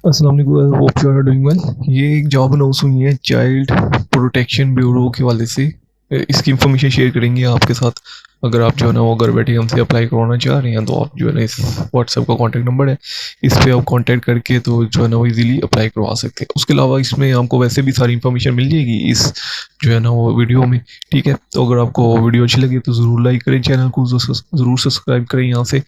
अस्सलाम वालेकुम, hope you are doing well. ये एक जॉब अनाउंस हुई है चाइल्ड प्रोटेक्शन ब्यूरो के वाले से। इसकी इंफॉर्मेशन शेयर करेंगे आपके साथ। अगर आप जो है ना वो घर बैठे हमसे अप्लाई करवाना चाह रहे हैं तो आप जो है ना इस व्हाट्सएप का कॉन्टैक्ट नंबर है, इस पे आप कांटेक्ट करके तो जो है ना वो इजीली अप्लाई करवा सकते हैं। उसके अलावा इसमें आपको वैसे भी सारी इंफॉर्मेशन मिल जाएगी इस जो है ना वो वीडियो में। ठीक है, तो अगर आपको वीडियो अच्छी लगे तो ज़रूर लाइक करें, चैनल को ज़रूर सब्सक्राइब करें यहाँ से।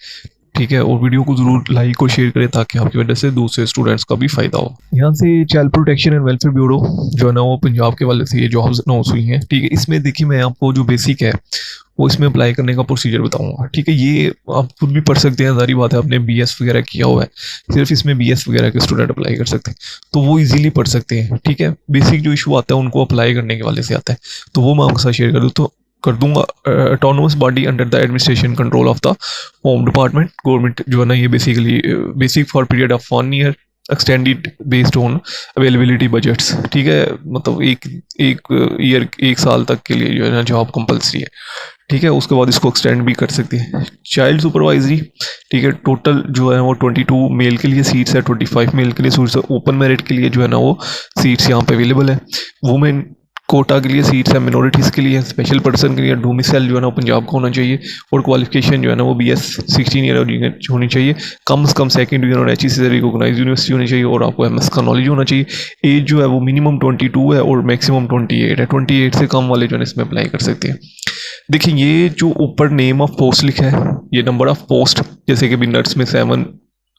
ठीक है, और वीडियो को जरूर लाइक और शेयर करें ताकि आपकी वजह से दूसरे स्टूडेंट्स का भी फायदा हो। यहाँ से child protection and welfare bureau जो है ना वो पंजाब के वाले से ये जॉब्स अनाउंस हुई हैं। ठीक है, इसमें देखिए मैं आपको जो बेसिक है वो इसमें अप्लाई करने का प्रोसीजर बताऊंगा। ठीक है, ये आप खुद भी पढ़ सकते हैं, सारी बात है, आपने बीएस वगैरह किया हुआ है, सिर्फ इसमें बीएस वगैरह के स्टूडेंट अप्लाई कर सकते हैं, तो वो इजीली पढ़ सकते हैं। ठीक है, बेसिक जो इशू आता है उनको अप्लाई करने के वाले से आता है, तो वो मैं आपके साथ शेयर कर दूंगा। Autonomous body under the administration control of the home department government जो है ना, ये basically basic for period of 1 year extended based on availability budgets. ठीक है, मतलब एक ईयर 1 साल तक के लिए जो है ना जॉब कंपलसरी है। ठीक है, उसके बाद इसको एक्सटेंड भी कर सकते हैं। चाइल्ड सुपरवाइजरी, ठीक है, टोटल जो है वो 22 मेल के लिए सीट्स है, 25 मेल के लिए सीट्स है। ओपन मेरिट के लिए जो है ना वो सीट्स यहाँ पे अवेलेबल है। वुमेन कोटा के लिए सीट्स है, मिनोरिटीज़ के लिए, स्पेशल पर्सन के लिए। डोमिसाइल जो है ना वो पंजाब का होना चाहिए, और क्वालिफिकेशन जो है ना वो BS 16 ईयर होनी चाहिए। कम से कम सेकंड डिवीजन और HEC से रिकॉग्नाइज यूनिवर्सिटी होनी चाहिए, और आपको MS का नॉलेज होना चाहिए। एज जो है वो मिनिमम 22 है और मैक्सिमम 28 है। 28 से कम वाले जो है इसमें अप्लाई कर सकते हैं। देखिए, ये जो ऊपर नेम ऑफ पोस्ट लिखा है, ये नंबर ऑफ पोस्ट, जैसे कि नर्स में 7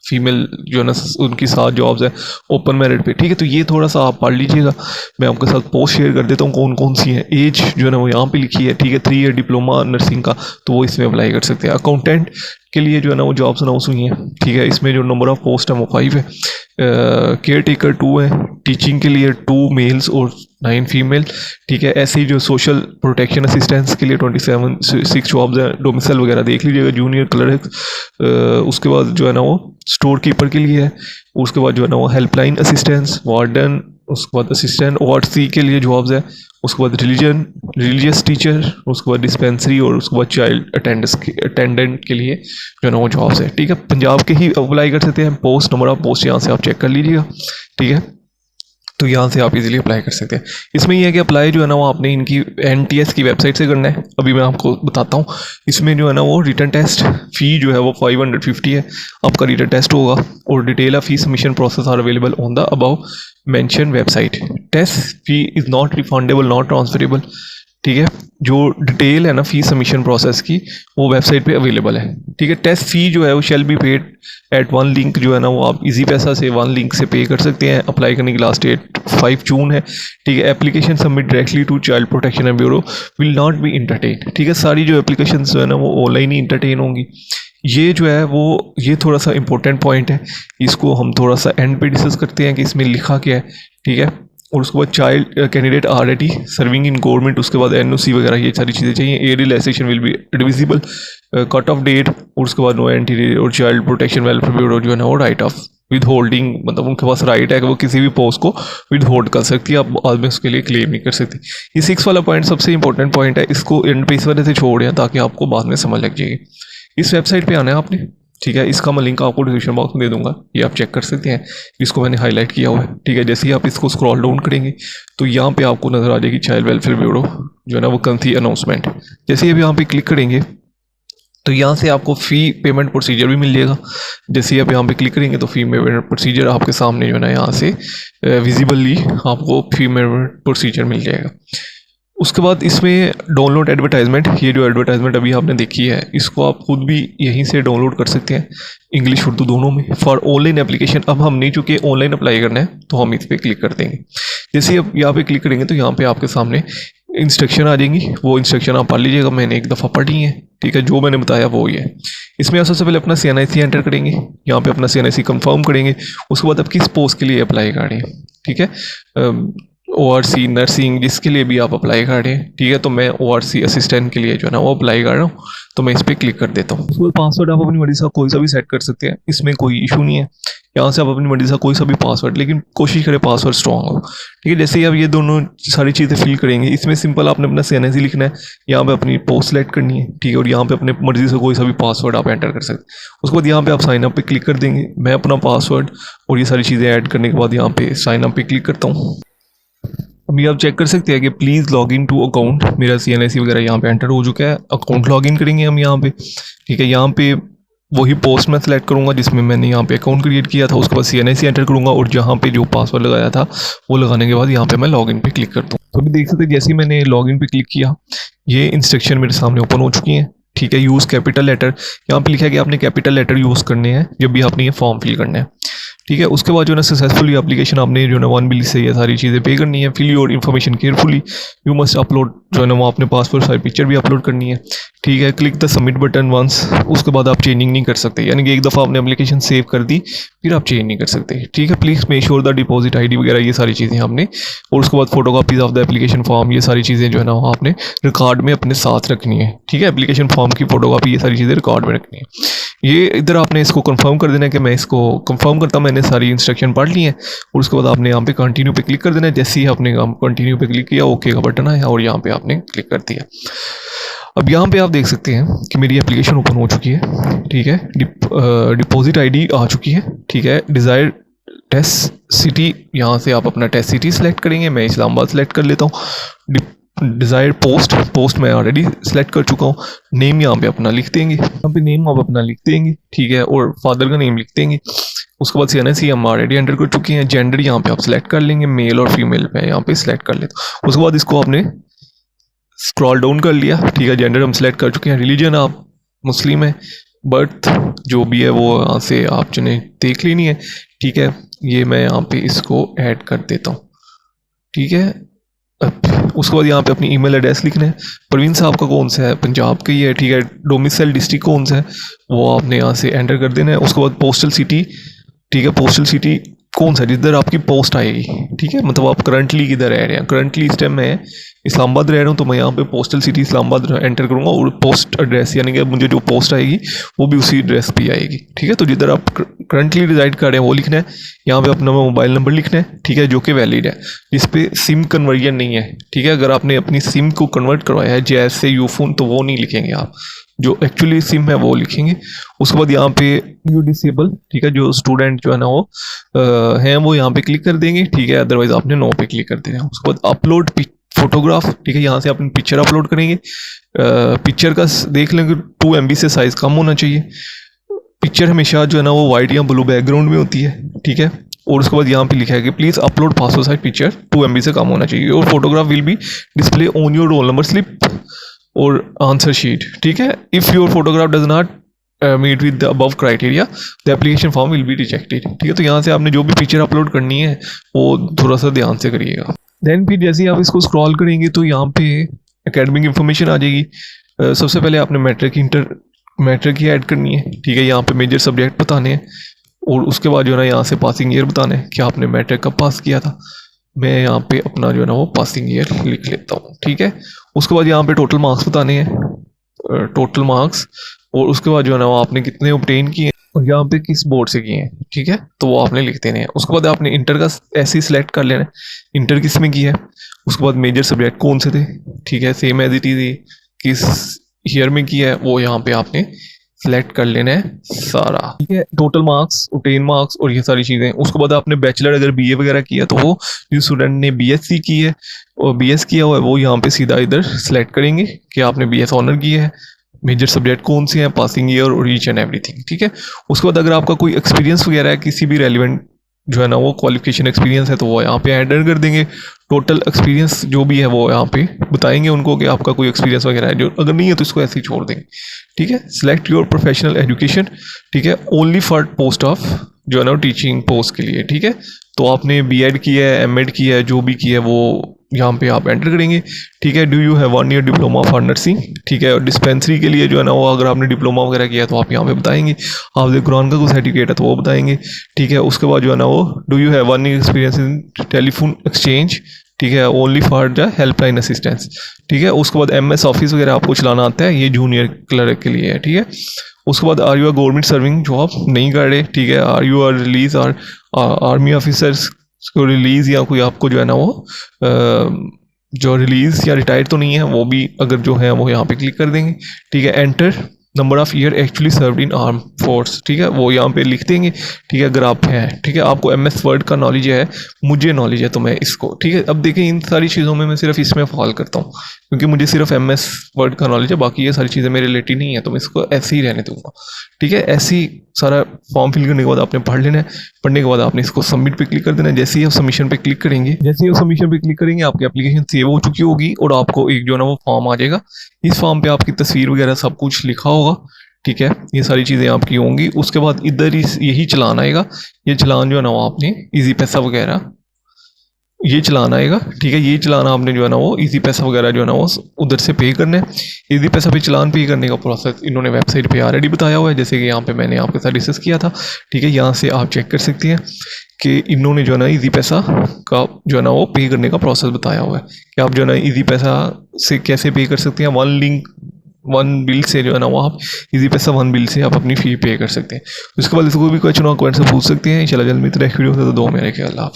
फीमेल जो है ना उनकी 7 जॉब्स है ओपन मेरिट पे। ठीक है, तो ये थोड़ा सा आप पढ़ लीजिएगा, मैं आपके साथ पोस्ट शेयर कर देता हूँ कौन कौन सी हैं। एज जो है ना वो यहाँ पे लिखी है। ठीक है, 3 ईयर डिप्लोमा नर्सिंग का, तो वो इसमें अप्लाई कर सकते हैं। अकाउंटेंट के लिए जो है ना वो जॉब्स अनाउंस हुई हैं। ठीक है, इसमें जो नंबर ऑफ पोस्ट है वो 5 है। केयर टेकर 2 है। टीचिंग के लिए 2 मेल्स और 9 फीमेल। ठीक है, ऐसे ही जो सोशल प्रोटेक्शन असिस्टेंस के लिए 6 जॉब्स हैं। डोमिसाइल वगैरह देख लीजिएगा, जूनियर क्लर्क। उसके बाद जो है ना वो स्टोर कीपर के लिए है। उसके बाद जो है ना वो हेल्पलाइन असिस्टेंस, वार्डन, उसके बाद असिस्टेंट वार्ड C के लिए जॉब्स है। उसके बाद रिलीजियस टीचर, उसके बाद डिस्पेंसरी, और उसके बाद चाइल्ड अटेंडेंट के लिए जो है ना वो जॉब्स है। ठीक है, पंजाब के ही अप्लाई कर सकते हैं। पोस्ट नंबर ऑफ पोस्ट यहाँ से आप चेक कर लीजिएगा। ठीक है, तो यहाँ से आप इजीली अप्लाई कर सकते हैं। इसमें यह है कि अप्लाई जो है ना वो आपने इनकी NTS की वेबसाइट से करना है। अभी मैं आपको बताता हूँ। इसमें जो है ना वो रिटर्न टेस्ट फ़ी जो है वो 550 है, आपका रिटर्न टेस्ट होगा, और detail of fee submission process are available on the above mention website. Test fee is not refundable, not transferable. ठीक है, जो डिटेल है ना फी सबमिशन प्रोसेस की, वो वेबसाइट पे अवेलेबल है। ठीक है, टेस्ट फी जो है वो shall be paid at 1 link, जो है ना वो आप इजी पैसा से 1 लिंक से पे कर सकते हैं। अप्लाई करने की लास्ट डेट 5 जून है। ठीक है, application submit directly to child protection and bureau will not be entertain. ठीक है, सारी जो एप्लीकेशन जो है ना वो ऑनलाइन ही इंटरटेन होंगी। ये जो है वो ये थोड़ा सा इंपॉर्टेंट पॉइंट है, इसको हम थोड़ा सा एंड पे डिस्कस करते हैं कि इसमें लिखा क्या है। ठीक है, और उसके बाद child candidate already serving in government, उसके बाद NOC वगैरह ये सारी चीज़ें चाहिए। A relaxation will be divisible, cut off date, और उसके बाद नो एंटी, और चाइल्ड प्रोटेक्शन वेलफेयर ब्यूरो जो है ना वो राइट ऑफ विद होल्डिंग, मतलब उनके पास राइट है कि वो किसी भी पोस्ट को विद होल्ड कर सकती है, आप बाद में उसके लिए क्लेम नहीं कर सकती। ये 6 वाला पॉइंट सबसे इंपॉर्टेंट पॉइंट है, इसको एंड पे इस वजह से छोड़ दें ताकि आपको बाद में समझ लग जाएगी। इस वेबसाइट पे आना है आपने। ठीक है, इसका मैं लिंक आपको डिस्क्रिप्शन बॉक्स में दे दूंगा, ये आप चेक कर सकते हैं। इसको मैंने हाईलाइट किया हुआ है। ठीक है, जैसे ही आप इसको स्क्रॉल डाउन करेंगे तो यहाँ पे आपको नज़र आ जाएगी चाइल्ड वेलफेयर ब्यूरो जो है ना वो कंथी अनाउंसमेंट। जैसे ही अब यहाँ पे क्लिक करेंगे तो यहाँ से आपको फ़ी पेमेंट प्रोसीजर भी मिल जाएगा। जैसे ही आप यहाँ पे क्लिक करेंगे तो फ़ी पेमेंट प्रोसीजर आपके सामने जो है ना यहाँ से विजिबली आपको फ़ी पेमेंट प्रोसीजर मिल जाएगा। उसके बाद इसमें डाउनलोड एडवर्टाइजमेंट, ये जो एडवर्टाइजमेंट अभी आपने देखी है इसको आप खुद भी यहीं से डाउनलोड कर सकते हैं, इंग्लिश उर्दू दोनों में, फॉर ऑनलाइन एप्लीकेशन। अब हम नहीं, चूँकि ऑनलाइन अप्लाई करना है तो हम इस पर क्लिक कर देंगे। जैसे ही आप यहाँ पे क्लिक करेंगे तो यहाँ पे आपके सामने इंस्ट्रक्शन आ जाएंगी, वो इंस्ट्रक्शन आप पढ़ लीजिएगा, मैंने एक दफ़ा पढ़ी है। ठीक है, जो मैंने बताया वो ही है। इसमें आप सबसे पहले अपना CNIC एंटर करेंगे, यहाँ पे अपना CNIC कंफर्म करेंगे। उसके बाद आप किस पोस्ट के लिए अप्लाई करें। ठीक है, ORC नर्सिंग जिसके लिए भी आप अप्लाई कर रहे हैं, ठीक है, तो मैं ORC असिस्टेंट के लिए जो है ना वो अप्लाई कर रहा हूँ, तो मैं इस पर क्लिक कर देता हूँ। उसके बाद पासवर्ड आप अपनी मर्जी से कोई सा भी सेट कर सकते हैं, इसमें कोई इशू नहीं है। यहाँ से आप अपनी मर्जी से कोई सा भी पासवर्ड, लेकिन कोशिश करें पासवर्ड स्ट्रॉन्ग हो, ठीक है। जैसे ही आप ये दोनों सारी चीज़ें फिल करेंगे, इसमें सिंपल आपने अपना CNSE लिखना है, यहाँ पे अपनी पोस्ट सेलेक्ट करनी है, ठीक है, और यहाँ पे अपने मर्जी से कोई सा भी पासवर्ड आप एंटर कर सकते हैं। उसके बाद यहाँ पे आप साइन अप पे क्लिक कर देंगे। मैं अपना पासवर्ड और ये सारी चीज़ें ऐड करने के बाद यहाँ पे साइन अप पे क्लिक करता हूँ। अभी आप चेक कर सकते हैं कि please log in to account, मेरा CNSE वगैरह यहाँ पे एंटर हो चुका है। अकाउंट लॉग इन करेंगे हम यहाँ पे, ठीक है। यहाँ पे वही पोस्ट मैं सेलेक्ट करूँगा जिसमें मैंने यहाँ पे अकाउंट क्रिएट किया था, उसके बाद CNSE एंटर करूँगा और जहाँ पे जो पासवर्ड लगाया था वो लगाने के बाद यहाँ पे मैं लॉगिन पे क्लिक करता हूँ। तो अभी देख सकते हैं जैसे ही मैंने लॉगिन पे क्लिक किया, ये इंस्ट्रक्शन मेरे सामने ओपन हो चुकी हैं, ठीक है। यूज़ कैपिटल लेटर, यहाँ पे लिखा है कि आपने कैपिटल लेटर यूज़ करने हैं जब भी आपने ये फॉर्म फिल करना है, ठीक है। उसके बाद जो है ना सक्सेसफुली एप्लीकेशन आपने जो है ना 1 बिल से ये सारी चीज़ें पे करनी है। Fill your information carefully, you must upload, जो है ना वो अपने पासपोर्ट साइज पिक्चर भी अपलोड करनी है, ठीक है। Click the submit button once, उसके बाद आप चेंजिंग नहीं कर सकते, यानी कि एक दफ़ा आपने एप्लीकेशन सेव कर दी फिर आप चेंज नहीं कर सकते, ठीक है। Please make sure the deposit ID वगैरह ये सारी चीज़ें आपने, और उसके बाद photocopies of the application form, ये सारी चीज़ें जो है ना वो आपने रिकॉर्ड में अपने साथ रखनी है, ठीक है। एप्लीकेशन फॉर्म की फोटोकॉपी ये सारी चीज़ें रिकॉर्ड में रखनी है। ये इधर आपने इसको कंफर्म कर देना है कि मैं इसको कंफर्म करता हूँ, मैंने सारी इंस्ट्रक्शन पढ़ ली है, और उसके बाद आपने यहाँ पे कंटिन्यू पे क्लिक कर देना है। जैसे ही आपने कंटिन्यू पे क्लिक किया, ओके का बटन आया और यहाँ पे आपने क्लिक कर दिया। अब यहाँ पे आप देख सकते हैं कि मेरी एप्लीकेशन ओपन हो चुकी है, ठीक है। डिपॉजिट ID आ चुकी है, ठीक है। डिज़ायर टेस्ट सिटी, यहाँ से आप अपना टेस्ट सिटी सेलेक्ट करेंगे, मैं इस्लामाबाद सेलेक्ट कर लेता हूँ। डिज़ायर पोस्ट मैं ऑलरेडी सेलेक्ट कर चुका हूँ। नेम यहाँ पे अपना लिख देंगे, यहाँ पे नेम आप अपना लिख देंगे, ठीक है, और फादर का नेम लिख देंगे। उसके बाद CNSE हम ऑलरेडी एंटर कर चुके हैं। जेंडर यहाँ पे आप सिलेक्ट कर लेंगे, मेल और फीमेल पे यहाँ पे सिलेक्ट कर लेते हैं। उसके बाद इसको आपने स्क्रॉल डाउन कर लिया, ठीक है। जेंडर हम सिलेक्ट कर चुके हैं। रिलीजन आप मुस्लिम है, बर्थ जो भी है वो यहाँ से आप जिन्हें देख लेनी है, ठीक है। ये मैं यहाँ पे इसको ऐड कर देता हूँ, ठीक है। उसके बाद यहाँ पे अपनी ईमेल एड्रेस लिखना है। परवीन साहब का कौन सा है, पंजाब का ही है, ठीक है। डोमिसाइल डिस्ट्रिक्ट कौन सा है वो आपने यहाँ से एंटर कर देना है। उसके बाद पोस्टल सिटी, ठीक है, पोस्टल सिटी कौन सा जिधर आपकी पोस्ट आएगी, ठीक है, मतलब आप करंटली किधर रह रहे हैं। करंटली इस टाइम मैं इस्लामाबाद रह रहा हूँ, तो मैं यहाँ पे पोस्टल सिटी इस्लामाबाद एंटर करूँगा, और पोस्ट एड्रेस यानी कि मुझे जो पोस्ट आएगी वो भी उसी एड्रेस पे आएगी, ठीक है। तो जिधर आप करंटली रिजाइड कर रहे हैं वो लिखना है। यहाँ पे अपना मोबाइल नंबर लिखना है, ठीक है, जो कि वैलिड है, जिस पे सिम कन्वर्जन नहीं है, ठीक है। अगर आपने अपनी सिम को कन्वर्ट करवाया है जैसे यूफोन, तो वो नहीं लिखेंगे आप, जो एक्चुअली सिम है वो लिखेंगे। उसके बाद यहाँ पे यू डिसेबल, ठीक है, जो स्टूडेंट जो है ना वो हैं वो यहाँ पे क्लिक कर देंगे, ठीक है, अदरवाइज आपने नो पे क्लिक कर देना है। उसके बाद अपलोड फोटोग्राफ, ठीक है, यहाँ से अपनी पिक्चर अपलोड करेंगे। पिक्चर का देख लेंगे 2 MB से साइज़ कम होना चाहिए। पिक्चर हमेशा जो है ना वो वाइट या ब्लू बैकग्राउंड में होती है, ठीक है। और उसके बाद यहाँ पे लिखा है कि please upload passport size picture 2 MB से कम होना चाहिए, और photograph will be display on your roll number slip और आंसर शीट, ठीक है। If your photograph does not meet with the above criteria the application form will be rejected, ठीक है। तो यहाँ से आपने जो भी पिक्चर अपलोड करनी है वो थोड़ा सा ध्यान से करिएगा। देन फिर जैसे ही आप इसको स्क्रॉल करेंगे तो यहाँ पे एकेडमिक इन्फॉर्मेशन आ जाएगी। सबसे पहले आपने मैट्रिक ही ऐड करनी है, ठीक है। यहाँ पे मेजर सब्जेक्ट बताने हैं, और उसके बाद जो है ना यहाँ से पासिंग ईयर बताना है कि आपने मैट्रिक कब पास किया था। मैं यहाँ पे अपना जो है ना वो पासिंग ईयर लिख लेता हूँ, ठीक है। उसके बाद यहाँ पे टोटल मार्क्स बताने हैं, टोटल मार्क्स, और उसके बाद जो है ना वो आपने कितने ऑब्टेन किए और यहाँ पे किस बोर्ड से किए हैं, ठीक है, तो वो आपने लिख देने हैं। उसके बाद आपने इंटर का ऐसे ही सिलेक्ट कर लेना है, इंटर किस में किया है। उसके बाद मेजर सब्जेक्ट कौन से थे, ठीक है, सेम एज इट इज, किस ईयर में किया है वो यहाँ पे आपने सेलेक्ट कर लेना है सारा, ठीक है। टोटल मार्क्स, ऑब्टेन मार्क्स और ये सारी चीज़ें। उसके बाद आपने बैचलर अगर BA वगैरह किया तो वो जिस स्टूडेंट ने BSc की है और BS किया हुआ है वो यहाँ पे सीधा इधर सेलेक्ट करेंगे कि आपने BS ऑनर किया है। मेजर सब्जेक्ट कौन से हैं, पासिंग ईयर और ईच एंड एवरीथिंग, ठीक है। उसके बाद अगर आपका कोई एक्सपीरियंस वगैरह है, किसी भी रेलिवेंट जो है ना वो क्वालिफिकेशन एक्सपीरियंस है, तो वो यहाँ पे एंटर कर देंगे। टोटल एक्सपीरियंस जो भी है वो यहाँ पे बताएंगे उनको कि आपका कोई एक्सपीरियंस वगैरह है, जो अगर नहीं है तो इसको ऐसे ही छोड़ देंगे, ठीक है। सिलेक्ट योर प्रोफेशनल एजुकेशन, ठीक है, ओनली फॉर पोस्ट ऑफ जो है ना टीचिंग पोस्ट के लिए, ठीक है। तो आपने B.Ed किया है, M.Ed किया है, जो भी किया है वो यहाँ पे आप एंटर करेंगे, ठीक है। Do you have 1 year diploma for nursing, ठीक है। और डिस्पेंसरी के लिए जो है ना वो अगर आपने डिप्लोमा वगैरह किया तो आप यहाँ पे बताएंगे। हाफिज़ कुरान का कोई सर्टिफिकेट है तो वो बताएंगे, ठीक है। उसके बाद जो है ना वो do you have 1 year experience in telephone exchange ठीक है, only for the helpline assistance. ठीक है, उसके बाद MS ऑफिस वगैरह आपको चलाना आता है, ये जूनियर क्लर्क के लिए है। ठीक है, उसके बाद are you a government serving job, नहीं कर रहे। ठीक है, आर यू आर रिलीज और आर्मी ऑफिसर्स को रिलीज़ या कोई आपको जो है ना वो जो रिलीज़ या रिटायर तो नहीं है, वो भी अगर जो है वो यहाँ पे क्लिक कर देंगे। ठीक है, enter number of year actually served in arm force. ठीक है, वो यहाँ पे लिख देंगे। ठीक है, अगर आप हैं, ठीक है, आपको MS वर्ड का नॉलेज है, मुझे नॉलेज है, तो मैं इसको, ठीक है, अब देखिए इन सारी चीज़ों में मैं सिर्फ इसमें फॉल करता हूँ क्योंकि मुझे सिर्फ MS वर्ड का नॉलेज है, बाकी ये सारी चीज़ें मेरे रिलेटेड नहीं है, तो मैं इसको ऐसे ही रहने दूंगा। ठीक है, ऐसे ही सारा फॉर्म फिल करने के बाद आपने पढ़ लेना है। पढ़ने के बाद आपने इसको सबमिट पे क्लिक कर देना है। जैसे ही आप सबमिशन पे क्लिक करेंगे, आपकी एप्लीकेशन सेव हो चुकी होगी और आपको एक जो है ना वो फॉर्म आ जाएगा। इस फॉर्म पे आपकी तस्वीर वगैरह सब कुछ लिखा होगा। ठीक है, ये सारी चीज़ें आपकी होंगी। उसके बाद इधर यही चलान आएगा, ये चलान जो है ना वो आपने ईजी पैसा वगैरह ये चलाना आएगा। ठीक है, ये चलाना आपने जो है ना वो ईजी पैसा वगैरह जो है ना वो उधर से पे करना है। ईजी पैसा पे चलान पे करने का प्रोसेस इन्होंने वेबसाइट पे ऑलरेडी बताया हुआ है, जैसे कि यहाँ पे मैंने आपके साथ डिस्कस किया था। ठीक है, यहाँ से आप चेक कर सकते हैं कि इन्होंने जो है ना ईजी पैसा का जो है ना वो पे करने का प्रोसेस बताया हुआ है कि आप जो है ना ईजी पैसा से कैसे पे कर सकते हैं। वन बिल से जो है ना वो आप ईजी पैसा वन बिल से आप अपनी फ़ी पे कर सकते हैं। उसके बाद इसको भी क्वेश्चन और कमेंट से पूछ सकते हैं। इंशाल्लाह जल्द मिलते हैं नेक्स्ट वीडियो से। तो दो मेरे ख्याल।